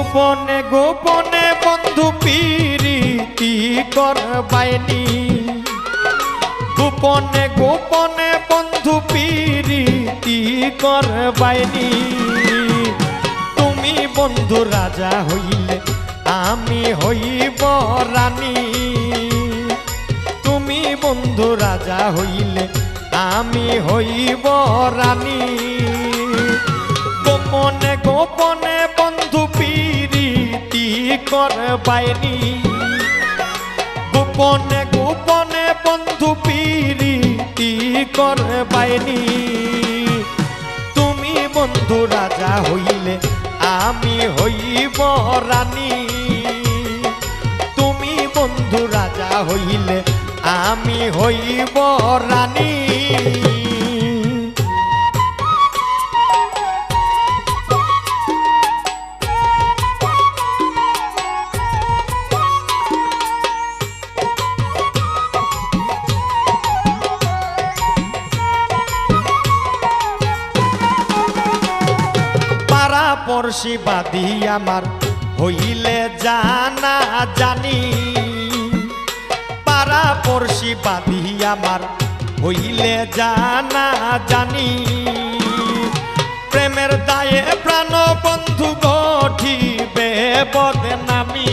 গোপনে গোপনে বন্ধু পিরিতি করবাইনি, গোপনে গোপনে বন্ধু পিরিতি করবাইনি। তুমি বন্ধু রাজা হইলে আমি হইব রানী, তুমি বন্ধু রাজা হইলে আমি হইব রানী। গোপনে গোপনে বন্ধু পিরিতি করবাইনি, গোপনে গোপনে বন্ধু পিরিতি করবাইনি। তুমি বন্ধু রাজা হইলে আমি হইব রানী, তুমি বন্ধু রাজা হইলে আমি হইব রানী। পড়শি বাদী আমার হইলে জানা জানি, পাড়া পড়শি বাদী আমার হইলে জানা জানি। প্রেমের দায়ে প্রাণ বন্ধু গঠিবে বদনামি,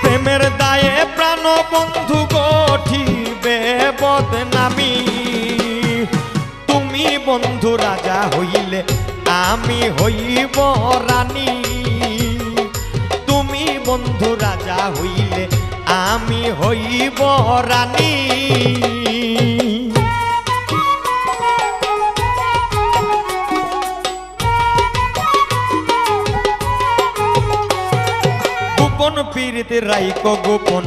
প্রেমের দায়ে প্রাণ বন্ধু গঠিবে বদনামি। তুমি বন্ধু রাজা হইলে আমি হইব রানী, তুমি বন্ধু রাজা হইলে আমি হইব রানী। গোপন পীড়িতে রাইক গোপন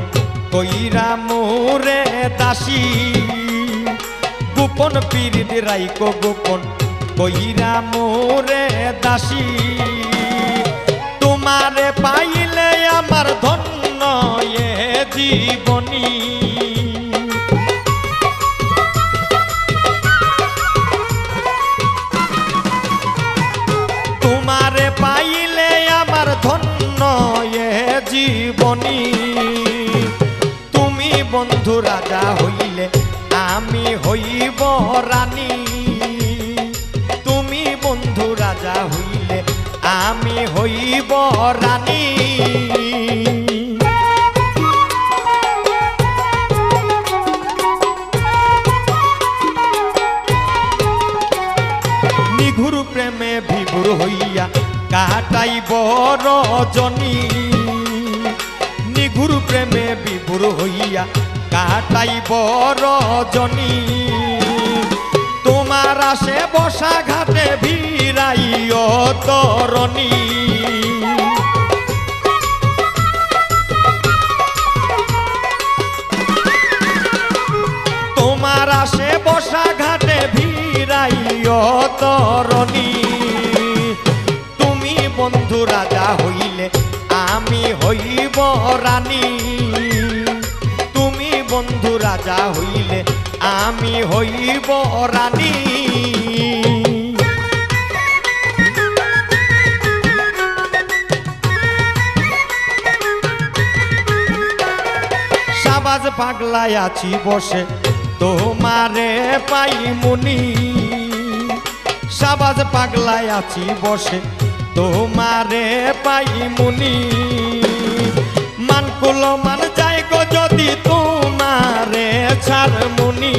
কইরা মোরে দাসী, গোপন পীড়িতে রাইক গোপন কইরা মোরে দাসী। তোমারে পাইলে আমার ধন্য এ জীবনী, তোমারে পাইলে আমার ধন্য এ জীবনী। তুমি বন্ধু রাজা হইলে আমি হইব রানী, তুমি বন্ধু রাজা হইলে আমি হইব রানী। নিঘুর প্রেমে বিভোর হইয়া কাটাইব রজনী, নিঘুর প্রেমে বিভোর হইয়া কাটাইব রজনী। তোমার আসে বসা ঘাটে ভিড়াইও তরণী, তোমার আসে বসা ঘাটে ভিড়াইও তরণী। তুমি বন্ধু রাজা হইলে আমি হইব রানী, তুমি বন্ধু রাজা হইলে আমি হইব রানী। সাবাজ পাগলায় আছি বসে তোমারে পাই মুনি, সাবাজ পাগলায় আছি বসে তোমারে পাই মুনি। মানকুল মান যাই গো যদি তোমারে ছাড় মুনি,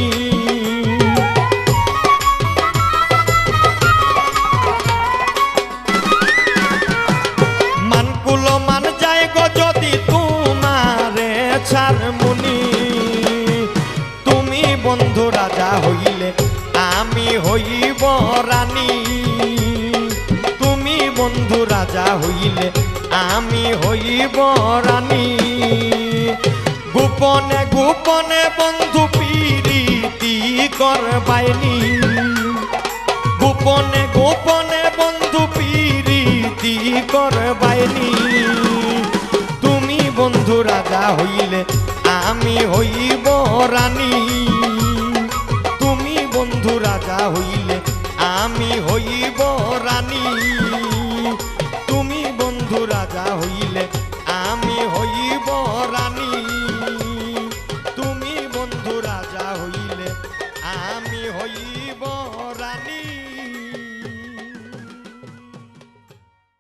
মানকুল মান যাই গো যদি তোমারে ছাড় মুনি। তুমি বন্ধু রাজা হইলে আমি হইব রানী, তুমি বন্ধু রাজা হইলে আমি হইব রানী। গোপনে গোপনে বন্ধু পিরিতি করবাইনি, গোপনে গোপনে বন্ধু পিরিতি করবাইনি। তুমি বন্ধু রাজা হইলে আমি হইব রানী, বন্ধু রাজা হইলে আমি হইব রানী।